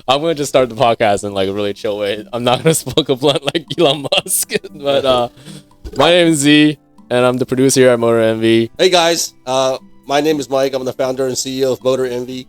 I'm gonna just start the podcast in like a really chill way. I'm not gonna smoke a blunt like Elon Musk. But my name is Z, and I'm the producer here at Motor Envy. Hey guys, my name is Mike. I'm the founder and CEO of Motor Envy,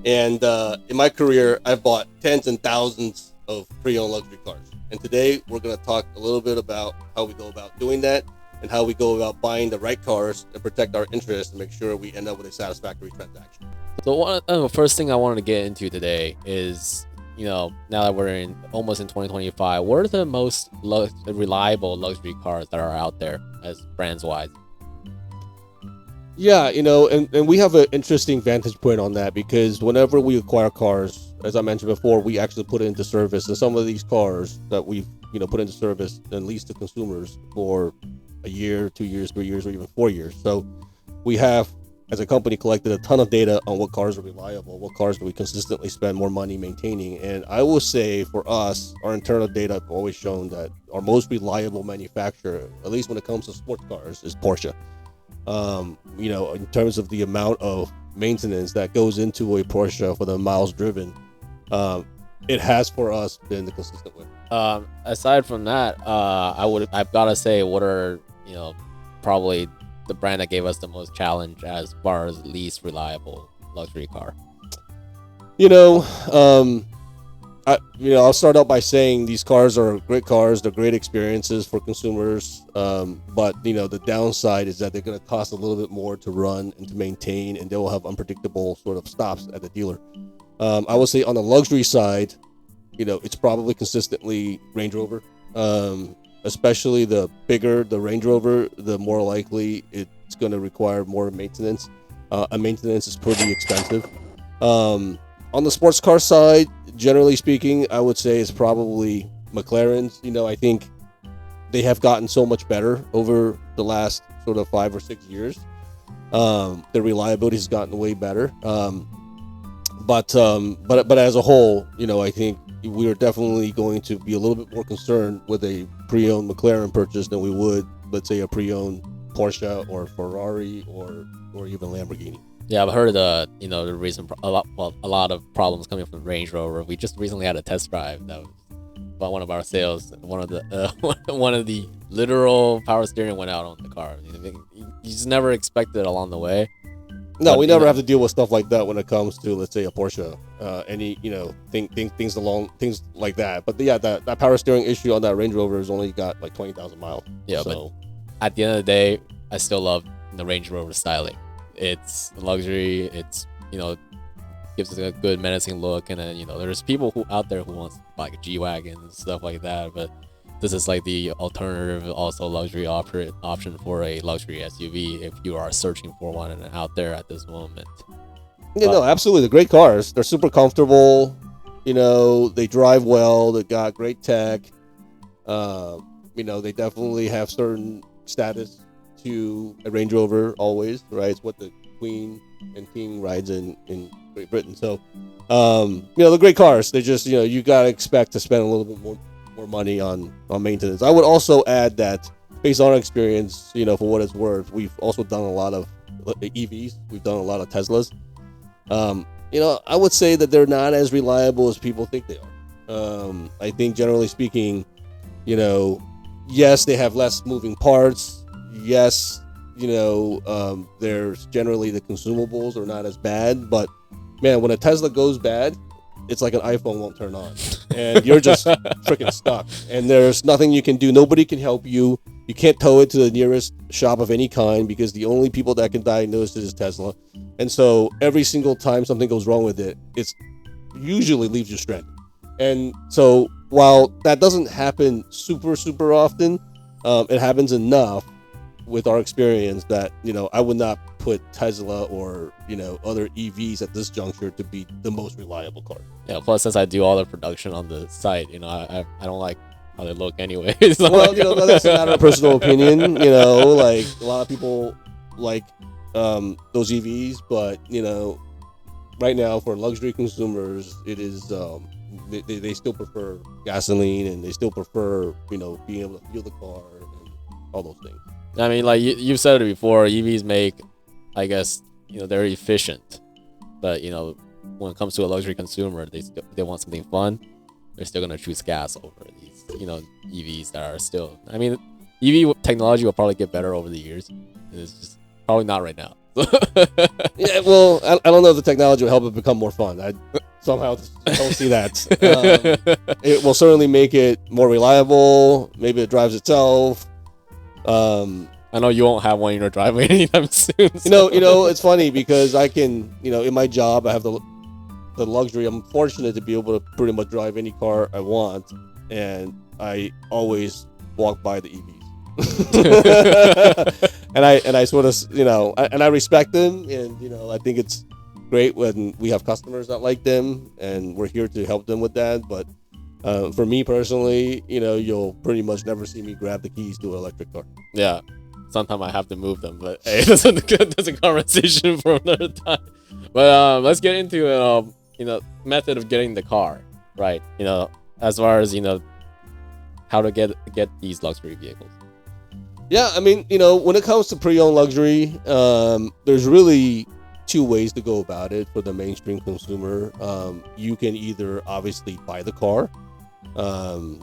and in my career, I've bought tens and thousands of pre-owned luxury cars. And today, we're going to talk a little bit about how we go about doing that, and how we go about buying the right cars and protect our interests and make sure we end up with a satisfactory transaction. So one the first thing I wanted to get into today is, now that we're almost in 2025, what are the most reliable luxury cars that are out there as brands wise? Yeah, and we have an interesting vantage point on that because whenever we acquire cars, as I mentioned before, we actually put it into service. And some of these cars that we've, put into service and leased to consumers for a year, 2 years, 3 years, or even 4 years. So we have, as a company, collected a ton of data on what cars are reliable, what cars do we consistently spend more money maintaining. And I will say for us, our internal data have always shown that our most reliable manufacturer, at least when it comes to sports cars, is Porsche. In terms of the amount of maintenance that goes into a Porsche for the miles driven, it has for us been the consistent winner. Aside from that, I've gotta say, what are probably the brand that gave us the most challenge as far as least reliable luxury car? I'll start out by saying these cars are great cars. They're great experiences for consumers. But the downside is that they're going to cost a little bit more to run and to maintain, and they will have unpredictable sort of stops at the dealer. I would say on the luxury side, it's probably consistently Range Rover. Especially the bigger the Range Rover, the more likely it's going to require more maintenance. And maintenance is pretty expensive. On the sports car side, generally speaking, I would say it's probably McLaren's. I think they have gotten so much better over the last sort of 5 or 6 years. Their reliability has gotten way better. But as a whole, I think we are definitely going to be a little bit more concerned with a pre-owned McLaren purchase than we would, let's say, a pre-owned Porsche or Ferrari or even Lamborghini. Yeah, I've heard the reason a lot of problems coming from Range Rover. We just recently had a test drive that was by one of our sales. One of the literal power steering went out on the car. You just never expect it along the way. No, we never have to deal with stuff like that when it comes to, let's say, a Porsche. Things like that. But yeah, that power steering issue on that Range Rover has only got like 20,000 miles. Yeah, so. But at the end of the day, I still love the Range Rover styling. It's luxury. It's gives us a good menacing look, and then there's people out there who wants like a G-Wagon and stuff like that. But this is like the alternative, also luxury option for a luxury SUV if you are searching for one out there at this moment. No, absolutely. They're great cars. They're super comfortable. They drive well. They got great tech. They definitely have certain status to a Range Rover always, right? It's what the Queen and King rides in Great Britain. So, they're great cars. They just, you got to expect to spend a little bit more money on maintenance. I would also add that based on our experience, for what it's worth, we've also done a lot of EVs. We've done a lot of Teslas. I would say that they're not as reliable as people think they are. I think generally speaking, yes, they have less moving parts. Yes, there's generally the consumables are not as bad, but man, when a Tesla goes bad, it's like an iPhone won't turn on, and you're just freaking stuck. And there's nothing you can do. Nobody can help you. You can't tow it to the nearest shop of any kind because the only people that can diagnose it is Tesla. And so every single time something goes wrong with it, it's usually leaves you stranded. And so while that doesn't happen super, super often, it happens enough with our experience that I would not put Tesla or other EVs at this juncture to be the most reliable car. Yeah, plus since I do all the production on the site, I don't like how they look anyways. Well, that's a matter of personal opinion. Like a lot of people like those EVs, but right now for luxury consumers, it is they still prefer gasoline, and they still prefer being able to feel the car and all those things. I mean, like you've said it before, EVs make, I guess, they're efficient, but when it comes to a luxury consumer, they want something fun. They're still gonna choose gas over these, EVs that are still. I mean, EV technology will probably get better over the years. It's just probably not right now. Yeah, well, I don't know if the technology will help it become more fun. I somehow don't see that. It will certainly make it more reliable. Maybe it drives itself. I know you won't have one in your driveway anytime soon. So. It's funny because I can, in my job, I have the luxury. I'm fortunate to be able to pretty much drive any car I want, and I always walk by the EVs. and I sort of, and I respect them, and I think it's great when we have customers that like them, and we're here to help them with that. But for me personally, you'll pretty much never see me grab the keys to an electric car. Yeah. Sometimes I have to move them, but hey, that's a conversation for another time. But let's get into method of getting the car, right? As far as how to get these luxury vehicles. Yeah, I mean, when it comes to pre-owned luxury, there's really two ways to go about it for the mainstream consumer. You can either obviously buy the car,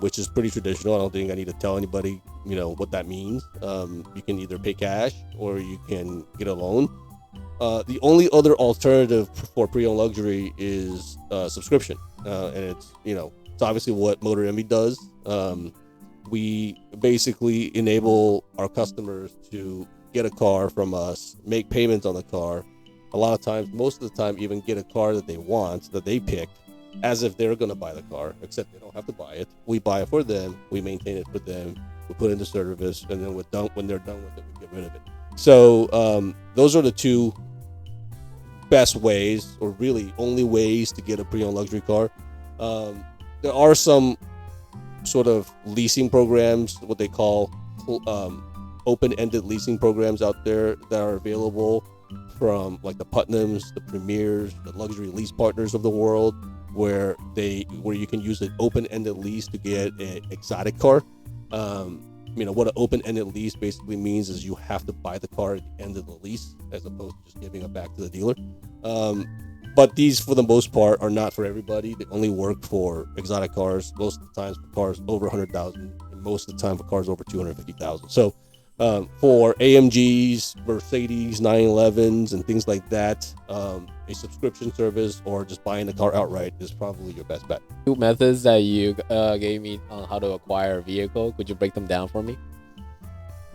which is pretty traditional. I don't think I need to tell anybody, what that means. You can either pay cash or you can get a loan. The only other alternative for pre-owned luxury is subscription, and it's obviously what Motor Envy does. We basically enable our customers to get a car from us, make payments on the car. A lot of times, most of the time, even get a car that they want, that they pick, as if they're going to buy the car, except they don't have to buy it. We buy it for them, we maintain it for them, we put it into service, and then when they're done with it, we get rid of it. So those are the two best ways, or really only ways, to get a pre-owned luxury car. There are some sort of leasing programs, what they call open-ended leasing programs out there that are available from like the Putnams, the Premiers, the luxury lease partners of the world, where you can use an open-ended lease to get an exotic car. What an open-ended lease basically means is you have to buy the car at the end of the lease, as opposed to just giving it back to the dealer. But these, for the most part, are not for everybody. They only work for exotic cars, most of the times for cars over 100,000, and most of the time for cars over 250,000. So for AMGs, Mercedes 911s, and things like that, a subscription service or just buying the car outright is probably your best bet. Two methods that you gave me on how to acquire a vehicle. Could you break them down for me?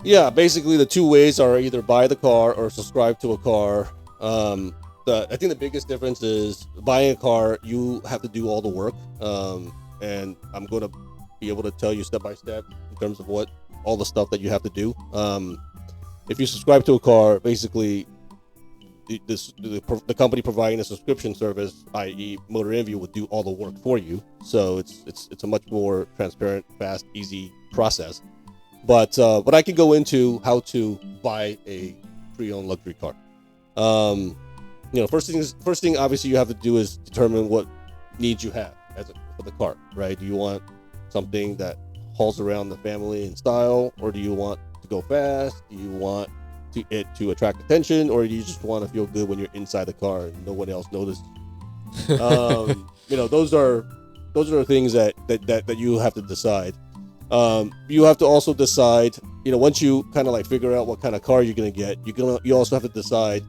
Yeah, basically the two ways are either buy the car or subscribe to a car. I think the biggest difference is buying a car, you have to do all the work. And I'm going to be able to tell you step by step in terms of what all the stuff that you have to do. If you subscribe to a car, basically the company providing a subscription service, i.e. Motor Envy, will do all the work for you. So it's a much more transparent, fast, easy process. But I can go into how to buy a pre-owned luxury car. First thing obviously you have to do is determine what needs you have for the car, right? Do you want something that hauls around the family in style, or do you want to go fast? Do you want it to attract attention, or do you just want to feel good when you're inside the car and no one else notices? Those are the things that you have to decide. You have to also decide, once you kind of like figure out what kind of car you're gonna get, you also have to decide,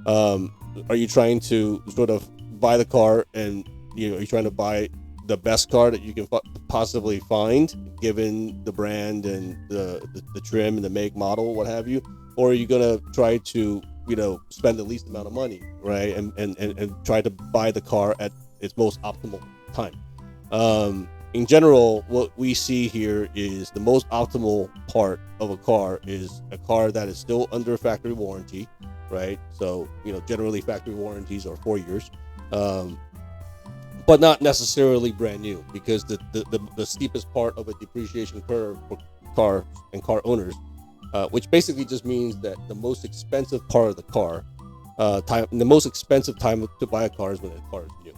are you trying to sort of buy the car and you're trying to buy the best car that you can possibly find, given the brand and the trim and the make, model, what have you, or are you gonna try to spend the least amount of money, right, and try to buy the car at its most optimal time? In general, what we see here is the most optimal part of a car is a car that is still under factory warranty, right? So, generally factory warranties are 4 years, but not necessarily brand new, because the steepest part of a depreciation curve for car and car owners, which basically just means that the most expensive part of the car, the most expensive time to buy a car is when the car is new.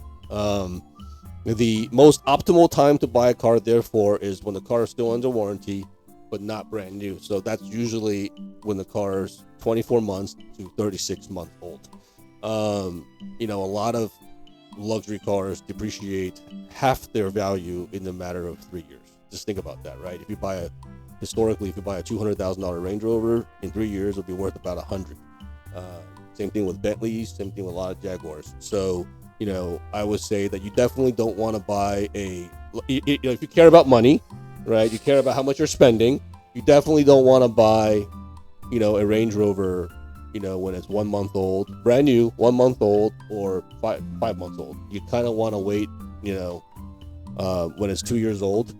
The most optimal time to buy a car, therefore, is when the car is still under warranty, but not brand new. So that's usually when the car is 24 months to 36 months old. A lot of luxury cars depreciate half their value in the matter of 3 years. Just think about that, right? If you buy a $200,000 Range Rover, in 3 years it'll be worth about 100. Same thing with Bentleys, same thing with a lot of Jaguars. So, I would say that you definitely don't want to buy if you care about money, right? You care about how much you're spending. You definitely don't want to buy, a Range Rover, when it's 1 month old, brand new, 1 month old, or 5 months old. You kind of want to wait, when it's 2 years old.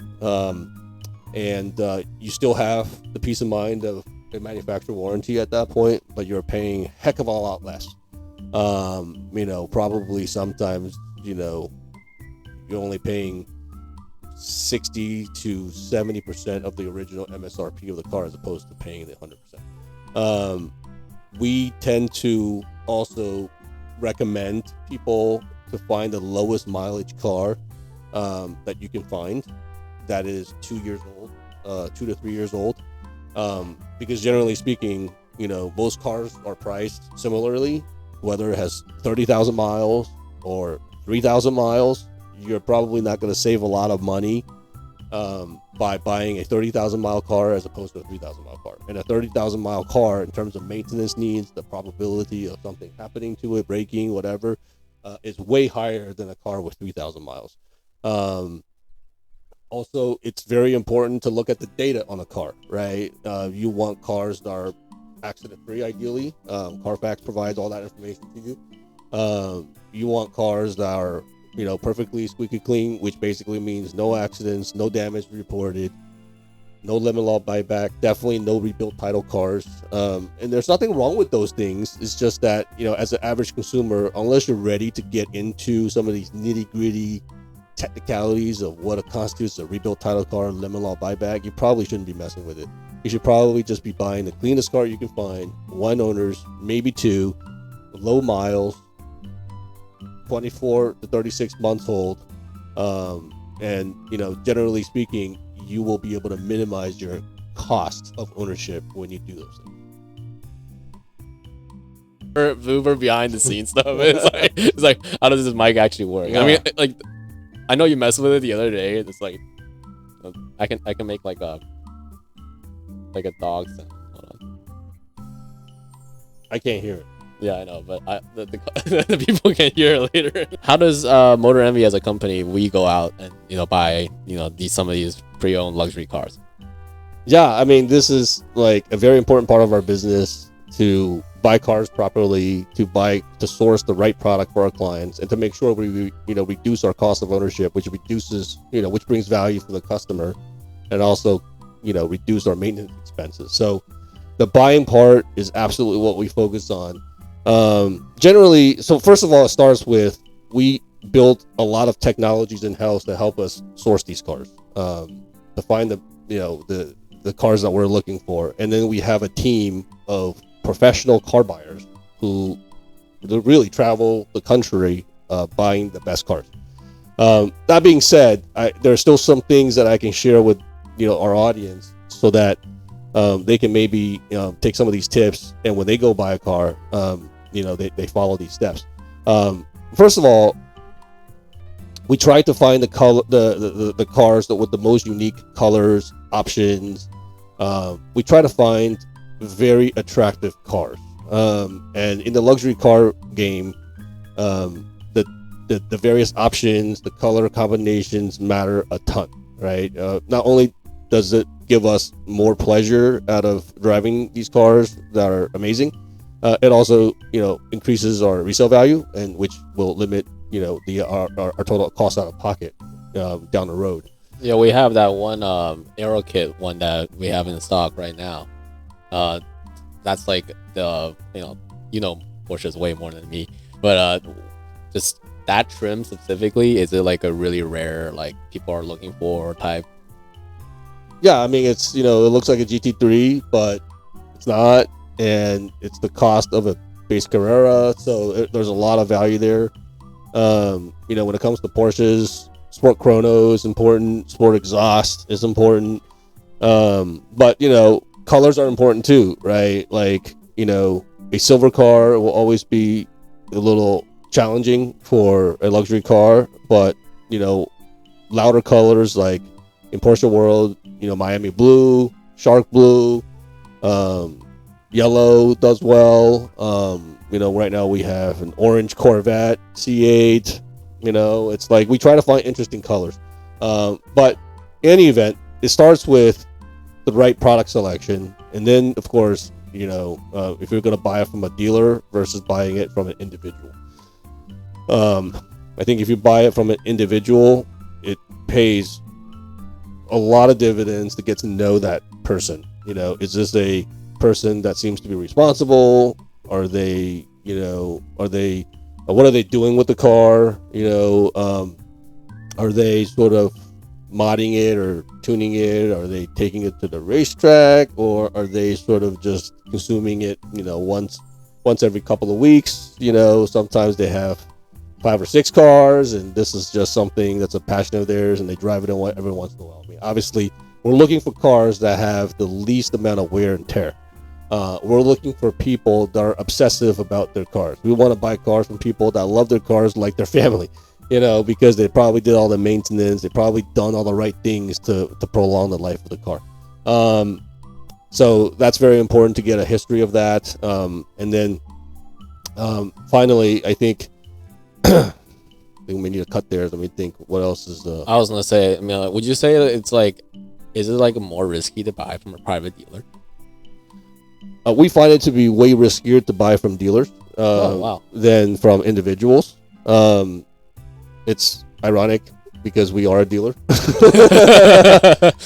And you still have the peace of mind of a manufacturer warranty at that point, but you're paying a heck of a lot less. Probably sometimes, you're only paying 60 to 70% of the original MSRP of the car as opposed to paying the 100%. We tend to also recommend people to find the lowest mileage car that you can find that is 2 years old, 2 to 3 years old, because generally speaking, most cars are priced similarly. Whether it has 30,000 miles or 3,000 miles, you're probably not going to save a lot of money by buying a 30,000 mile car as opposed to a 3,000 mile car. And a 30,000 mile car, in terms of maintenance needs, the probability of something happening to it, breaking, whatever, is way higher than a car with 3,000 miles. Also, it's very important to look at the data on a car, right? You want cars that are accident-free, ideally. Carfax provides all that information to you. You want cars that are, perfectly squeaky clean, which basically means no accidents, no damage reported, no lemon law buyback, definitely no rebuilt title cars. And there's nothing wrong with those things. It's just that, as an average consumer, unless you're ready to get into some of these nitty-gritty technicalities of what constitutes a rebuilt title car, lemon law buyback, you probably shouldn't be messing with it. You should probably just be buying the cleanest car you can find, 1 owners, maybe 2, low miles, 24 to 36 months old, and generally speaking, you will be able to minimize your cost of ownership when you do those things. Uber behind the scenes stuff. It's like, how does this mic actually work? Yeah. I mean, I know you messed with it the other day. It's like, I can make like a dog sound. Hold on. I can't hear it. Yeah, I know, but the people can hear it later. How does Motor Envy as a company, we go out and buy some of these pre-owned luxury cars? Yeah, I mean, this is like a very important part of our business, to buy cars properly, to source the right product for our clients, and to make sure we reduce our cost of ownership, which brings value for the customer, and also reduce our maintenance expenses. So the buying part is absolutely what we focus on. Generally, so first of all, it starts with, we built a lot of technologies in-house that help us source these cars, to find the cars that we're looking for. And then we have a team of professional car buyers who really travel the country buying the best cars. That being said, there are still some things that I can share with our audience, so that they can maybe take some of these tips, and when they go buy a car, they follow these steps. First of all, we try to find the cars that with the most unique colors, options. We try to find very attractive cars. And in the luxury car game, the various options, the color combinations matter a ton, right? Not only does it give us more pleasure out of driving these cars that are amazing, it also increases our resale value, and which will limit our total cost out of pocket down the road. Yeah, we have that one Aero Kit one that we have in stock right now. That's like the Porsche's way more than me, but just that trim specifically, is it like a really rare, like people are looking for type? Yeah, I mean, it's it looks like a GT3, but it's not, and it's the cost of a base Carrera, so there's a lot of value there. When it comes to Porsches, Sport Chrono is important, Sport Exhaust is important, but colors are important too, right? Like a silver car will always be a little challenging for a luxury car, but louder colors like in Porsche world, Miami blue, shark blue, yellow does well. Right now we have an orange Corvette C8. It's like we try to find interesting colors. But in any event, it starts with the right product selection, and then of course, if you're going to buy it from a dealer versus buying it from an individual. I think if you buy it from an individual, it pays a lot of dividends to get to know that person. Is this a person that seems to be responsible? Are they, what are they doing with the car? Are they sort of modding it or tuning it? Are they taking it to the racetrack, or are they sort of just consuming it, once every couple of weeks? Sometimes they have 5 or 6 cars, and this is just something that's a passion of theirs, and they drive it every once in a while. I mean, obviously, we're looking for cars that have the least amount of wear and tear. We're looking for people that are obsessive about their cars. We want to buy cars from people that love their cars like their family, because they probably did all the maintenance. They probably done all the right things to prolong the life of the car. So that's very important to get a history of that. And then finally, I think we need to cut there. Let me think. What else is the? I was gonna say. I mean, would you say that it's like, is it like more risky to buy from a private dealer? We find it to be way riskier to buy from dealers than from individuals. It's ironic because we are a dealer.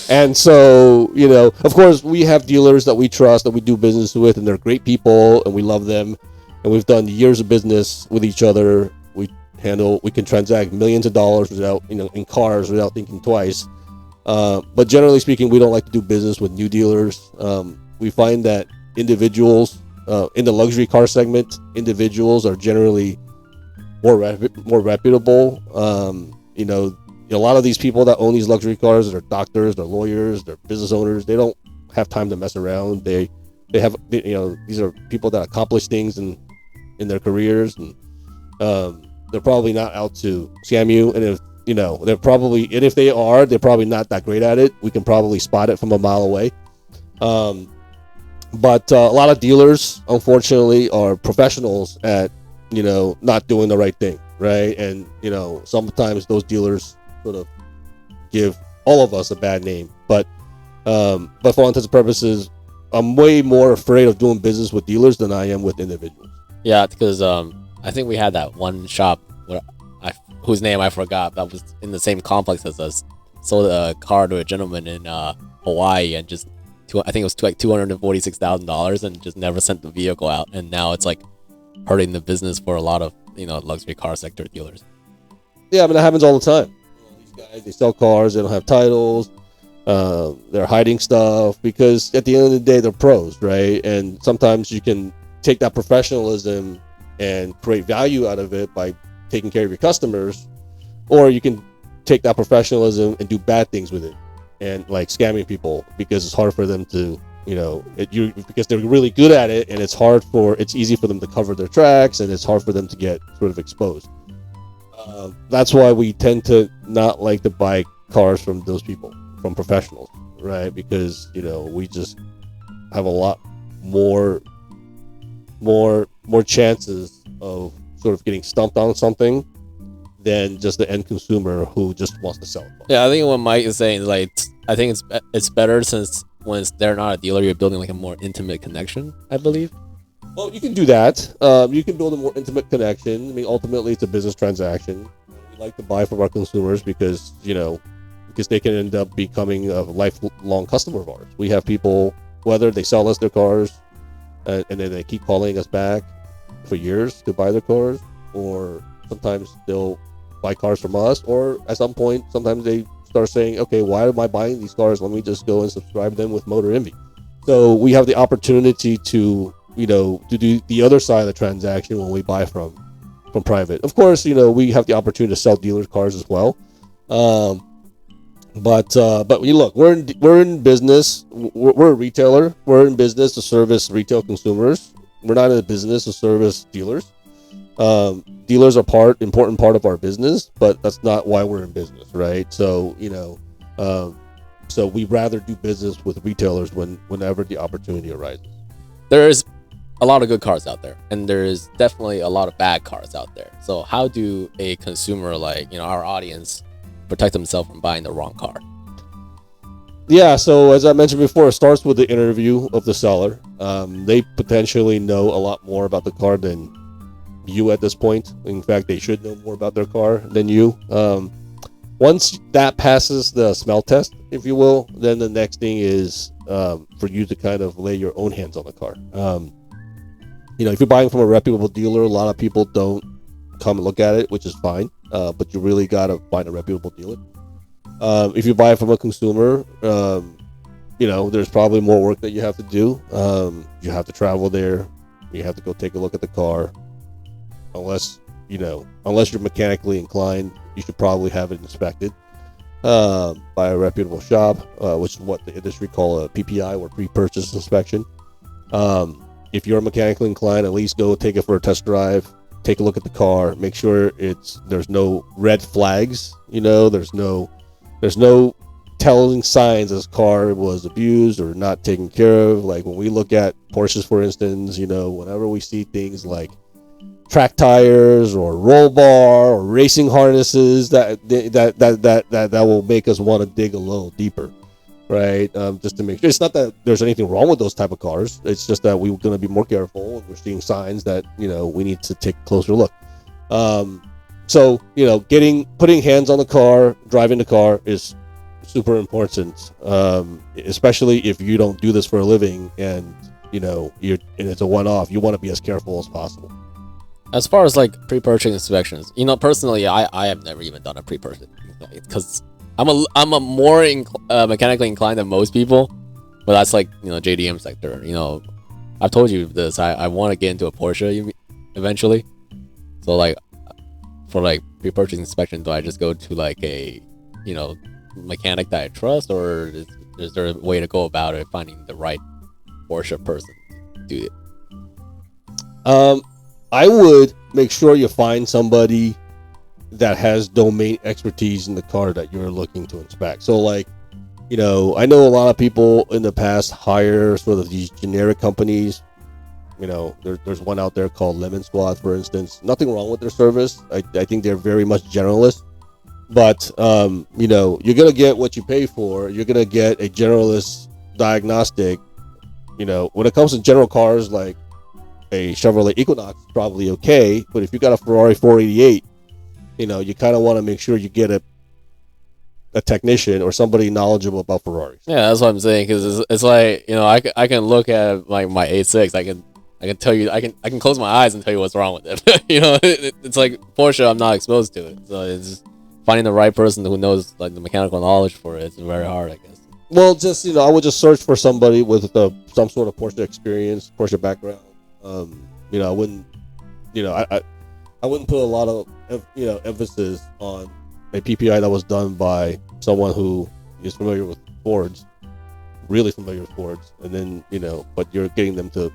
And so, of course, we have dealers that we trust, that we do business with, and they're great people, and we love them. And we've done years of business with each other. We can transact millions of dollars without, in cars without thinking twice. But generally speaking, we don't like to do business with new dealers. We find that individuals in the luxury car segment, individuals are generally more reputable. A lot of these people that own these luxury cars, they're doctors, they're lawyers, they're business owners. They don't have time to mess around. They have, these are people that accomplish things in their careers, and they're probably not out to scam you. And if and if they are, they're probably not that great at it. We can probably spot it from a mile away. But a lot of dealers, unfortunately, are professionals at, not doing the right thing, right? And, sometimes those dealers sort of give all of us a bad name. But for all intents and purposes, I'm way more afraid of doing business with dealers than I am with individuals. Yeah, because I think we had that one shop whose name I forgot, that was in the same complex as us, sold a car to a gentleman in Hawaii, and just I think it was like $246,000, and just never sent the vehicle out. And now it's like hurting the business for a lot of luxury car sector dealers. Yeah, I mean, that happens all the time. These guys, they sell cars, they don't have titles, they're hiding stuff, because at the end of the day, they're pros, right? And sometimes you can take that professionalism and create value out of it by taking care of your customers, or you can take that professionalism and do bad things with it, and like scamming people, because it's hard for them to, because they're really good at it, and it's easy for them to cover their tracks, and it's hard for them to get sort of exposed. That's why we tend to not like to buy cars from those people, from professionals, right? Because we just have a lot more chances of sort of getting stumped on something than just the end consumer who just wants to sell it. Yeah, I think what Mike is saying is like, I think it's better, since when they're not a dealer, you're building like a more intimate connection, I believe. Well, you can do that. You can build a more intimate connection. I mean, ultimately, it's a business transaction. We like to buy from our consumers because they can end up becoming a lifelong customer of ours. We have people, whether they sell us their cars and then they keep calling us back for years to buy their cars, or sometimes they'll buy cars from us, or at some point, sometimes they start saying, okay, why am I buying these cars? Let me just go and subscribe them with Motor Envy. So we have the opportunity to do the other side of the transaction when we buy from private. Of course, we have the opportunity to sell dealer cars as well. But look, we're in business. We're a retailer. We're in business to service retail consumers. We're not in the business to service dealers. Dealers are important part of our business, but that's not why we're in business, right? So so we rather do business with retailers whenever the opportunity arises. There's a lot of good cars out there, and there's definitely a lot of bad cars out there. So how do a consumer like our audience protect themselves from buying the wrong car? Yeah, so as I mentioned before, it starts with the interview of the seller. They potentially know a lot more about the car than you at this point. In fact, they should know more about their car than you. Once that passes the smell test, if you will, then the next thing is for you to kind of lay your own hands on the car. If you're buying from a reputable dealer, a lot of people don't come and look at it, which is fine. But you really got to find a reputable dealer. If you buy it from a consumer, there's probably more work that you have to do. You have to travel there. You have to go take a look at the car. Unless you're mechanically inclined, you should probably have it inspected by a reputable shop, which is what the industry call a PPI, or pre-purchase inspection. If you're mechanically inclined, at least go take it for a test drive. Take a look at the car. Make sure there's no red flags. There's no telling signs this car was abused or not taken care of. Like when we look at Porsches, for instance, whenever we see things like track tires or roll bar or racing harnesses, that will make us want to dig a little deeper, right? Just to make sure. It's not that there's anything wrong with those type of cars. It's just that we're going to be more careful. We're seeing signs that we need to take a closer look. So putting hands on the car, driving the car is super important, especially if you don't do this for a living and it's a one-off. You want to be as careful as possible. As far as like pre-purchase inspections, personally, I have never even done a pre-purchase because I'm a more mechanically inclined than most people, but that's like JDM sector. I've told you this. I want to get into a Porsche eventually, so like for like pre-purchase inspection, do I just go to like a mechanic that I trust, or is there a way to go about it, finding the right Porsche person to do it? I would make sure you find somebody that has domain expertise in the car that you're looking to inspect. So like, I know a lot of people in the past hire sort of these generic companies. There's one out there called Lemon Squad, for instance. Nothing wrong with their service. I think they're very much generalist. But, you're going to get what you pay for. You're going to get a generalist diagnostic. When it comes to general cars like a Chevrolet Equinox, probably okay. But if you got a Ferrari 488, you kind of want to make sure you get a technician or somebody knowledgeable about Ferraris. Yeah, that's what I'm saying. Because it's like I can look at like my A6. I can tell you. I can close my eyes and tell you what's wrong with it. It's like Porsche. I'm not exposed to it, so it's just finding the right person who knows like the mechanical knowledge for it. It's very hard, I guess. Well, just I would just search for somebody with some sort of Porsche experience, Porsche background. I wouldn't, I wouldn't put a lot of emphasis on a PPI that was done by someone who is familiar with Fords, really familiar with Fords, and then but you're getting them to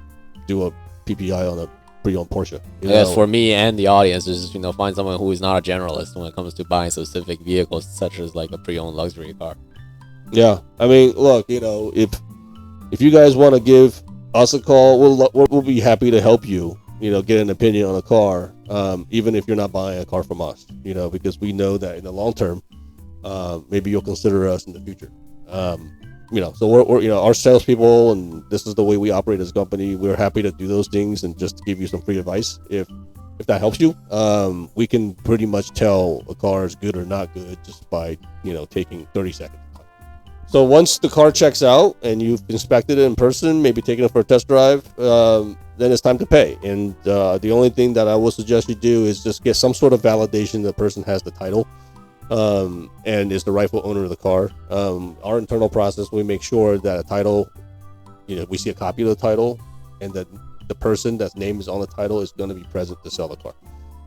do a PPI on a pre-owned Porsche. I guess for me and the audience is find someone who is not a generalist when it comes to buying specific vehicles, such as like a pre-owned luxury car. Yeah, I mean, look, if you guys want to give us a call, we'll be happy to help you. Get an opinion on a car, even if you're not buying a car from us. Because we know that in the long term, maybe you'll consider us in the future. So we're our salespeople, and this is the way we operate as a company. We're happy to do those things and just give you some free advice if that helps you. We can pretty much tell a car is good or not good just by taking 30 seconds. So once the car checks out and you've inspected it in person, maybe taken it for a test drive, then it's time to pay. And the only thing that I will suggest you do is just get some sort of validation the person has the title and is the rightful owner of the car. Our internal process, we make sure that a title, we see a copy of the title, and that the person that's name is on the title is going to be present to sell the car.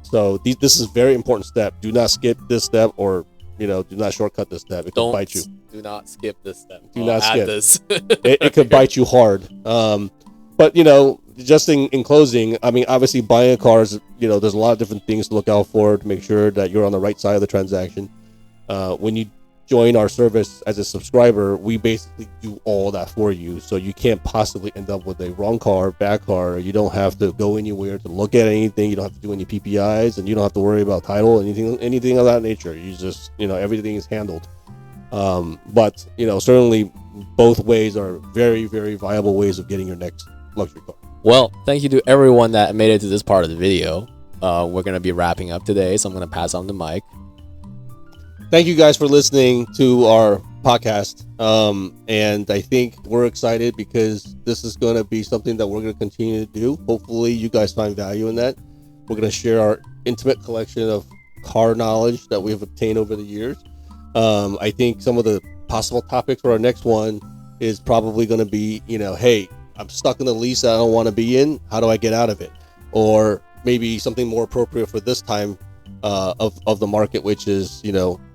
So this is a very important step. Do not skip this step, or do not shortcut this step. It can bite you. Do not skip this step. Do not skip this. it could bite you hard. But just in closing, I mean, obviously buying a car is, there's a lot of different things to look out for to make sure that you're on the right side of the transaction. When you join our service as a subscriber, we basically do all that for you. So you can't possibly end up with a wrong car, bad car. You don't have to go anywhere to look at anything. You don't have to do any PPIs, and you don't have to worry about title, anything of that nature. You just, everything is handled. But certainly both ways are very, very viable ways of getting your next luxury car. Well, thank you to everyone that made it to this part of the video. We're going to be wrapping up today, so I'm going to pass on the mic. Thank you guys for listening to our podcast. And I think we're excited because this is going to be something that we're going to continue to do. Hopefully you guys find value in that. We're going to share our intimate collection of car knowledge that we've obtained over the years. I think some of the possible topics for our next one is probably going to be, hey, I'm stuck in a lease that I don't want to be in. How do I get out of it? Or maybe something more appropriate for this time of the market, which is,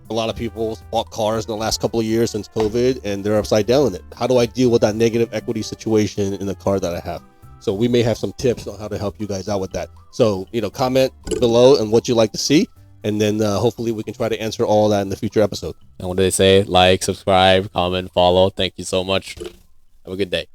a lot of people bought cars in the last couple of years since COVID, and they're upside down in it. How do I deal with that negative equity situation in the car that I have? So we may have some tips on how to help you guys out with that. So, comment below on what you'd like to see, and then hopefully we can try to answer all of that in the future episode. And what do they say? Like, subscribe, comment, follow. Thank you so much. Have a good day.